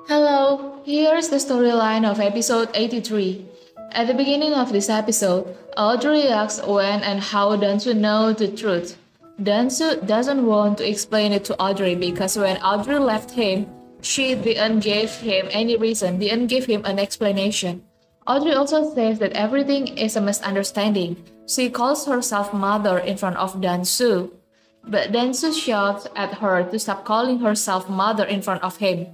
Hello, here's the storyline of episode 83. At the beginning of this episode, Audrey asks when and how Dansu know the truth. Dansu doesn't want to explain it to Audrey because when Audrey left him, she didn't give him any reason, didn't give him an explanation. Audrey also says that everything is a misunderstanding. She calls herself mother in front of Dansu, but Dansu shouts at her to stop calling herself mother in front of him.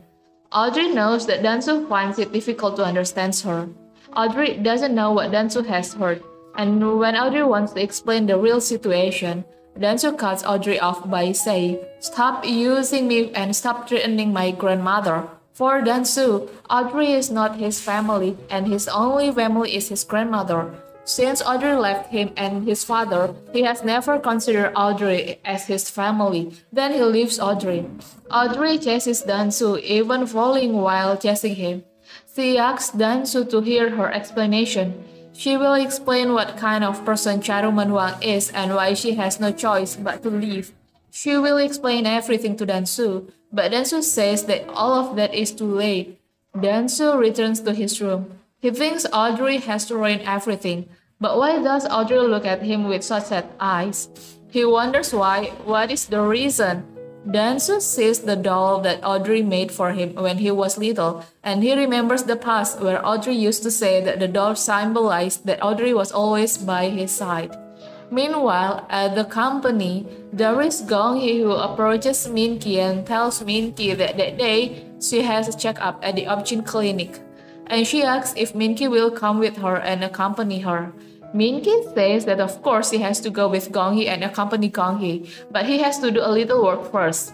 Audrey knows that Dansu finds it difficult to understand her. Audrey doesn't know what Dansu has heard, and when Audrey wants to explain the real situation, Dansu cuts Audrey off by saying, "Stop using me and stop threatening my grandmother." For Dansu, Audrey is not his family, and his only family is his grandmother. Since Audrey left him and his father, he has never considered Audrey as his family. Then he leaves Audrey. Audrey chases Dansu, even falling while chasing him. She asks Dansu to hear her explanation. She will explain what kind of person Charu Manwang is and why she has no choice but to leave. She will explain everything to Dansu, but Dansu says that all of that is too late. Dansu returns to his room. He thinks Audrey has ruined everything, but why does Audrey look at him with such sad eyes? He wonders why. What is the reason? Dansu sees the doll that Audrey made for him when he was little, and he remembers the past where Audrey used to say that the doll symbolized that Audrey was always by his side. Meanwhile, at the company, there is Gong-hee who approaches Min-ki and tells Min-ki that day she has a checkup at the Objin clinic, and she asks if Min-ki will come with her and accompany her. Min-ki says that of course he has to go with Gong-hee and accompany Gong-hee, but he has to do a little work first.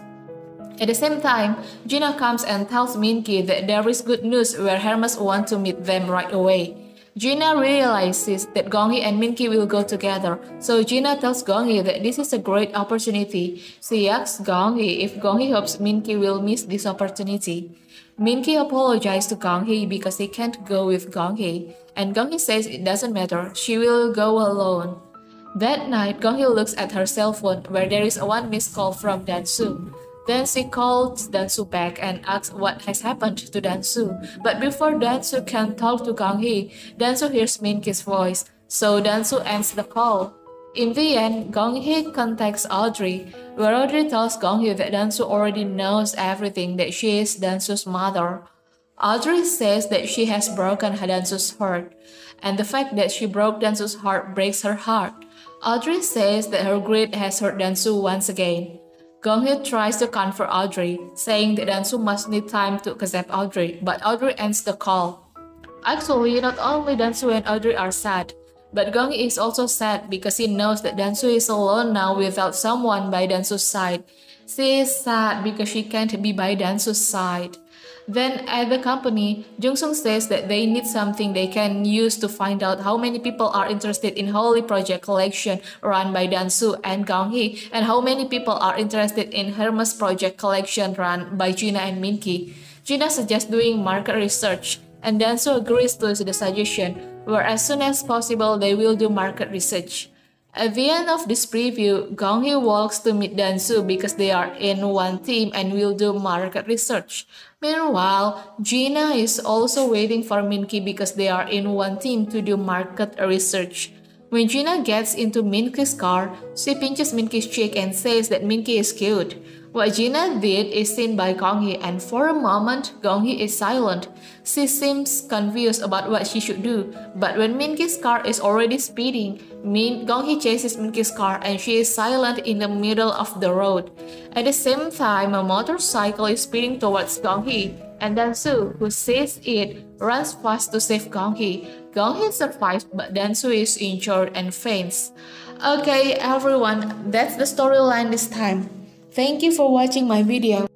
At the same time, Gina comes and tells Min-ki that there is good news where Hermes wants to meet them right away. Gina realizes that Gong-hee and Min-ki will go together, so Gina tells Gong-hee that this is a great opportunity. She asks Gong-hee if Gong-hee hopes Min-ki will miss this opportunity. Min-ki apologizes to Gong-hee because he can't go with Gong-hee, and Gong-hee says it doesn't matter, she will go alone. That night, Gong-hee looks at her cell phone where there is one missed call from Dansu. Then she calls Dansu back and asks what has happened to Dansu. But before Dansu can talk to Gong-hee, Dansu hears Min-ki's voice, so Dansu ends the call. In the end, Gong-hee contacts Audrey, where Audrey tells Gong-hee that Dansu already knows everything, that she is Dansu's mother. Audrey says that she has broken Dansu's heart, and the fact that she broke Dansu's heart breaks her heart. Audrey says that her greed has hurt Dansu once again. Gong-hee tries to comfort Audrey, saying that Dansu must need time to accept Audrey, but Audrey ends the call. Actually, not only Dansu and Audrey are sad, but Gong-hee is also sad because he knows that Dansu is alone now without someone by Dansu's side. She is sad because she can't be by Dansu's side. Then at the company, Jung-sung says that they need something they can use to find out how many people are interested in Holy Project collection run by Dansu and Gong-hee, and how many people are interested in Hermes Project collection run by Gina and Min-ki. Gina suggests doing market research, and Dansu agrees to the suggestion, where as soon as possible they will do market research. At the end of this preview, Gong-hee walks to meet Dansu because they are in one team and will do market research. Meanwhile, Gina is also waiting for Min-ki because they are in one team to do market research. When Gina gets into Min-ki's car, she pinches Min-ki's cheek and says that Min-ki is cute. What Gina did is seen by Gong-hee, and for a moment, Gong-hee is silent. She seems confused about what she should do, but when Min-ki's car is already speeding, Gong-hee chases Min-ki's car and she is silent in the middle of the road. At the same time, a motorcycle is speeding towards Gong-hee, and Dansu, who sees it, runs fast to save Gong-hee. Gong-hee survives, but Dansu is injured and faints. Okay, everyone, that's the storyline this time. Thank you for watching my video.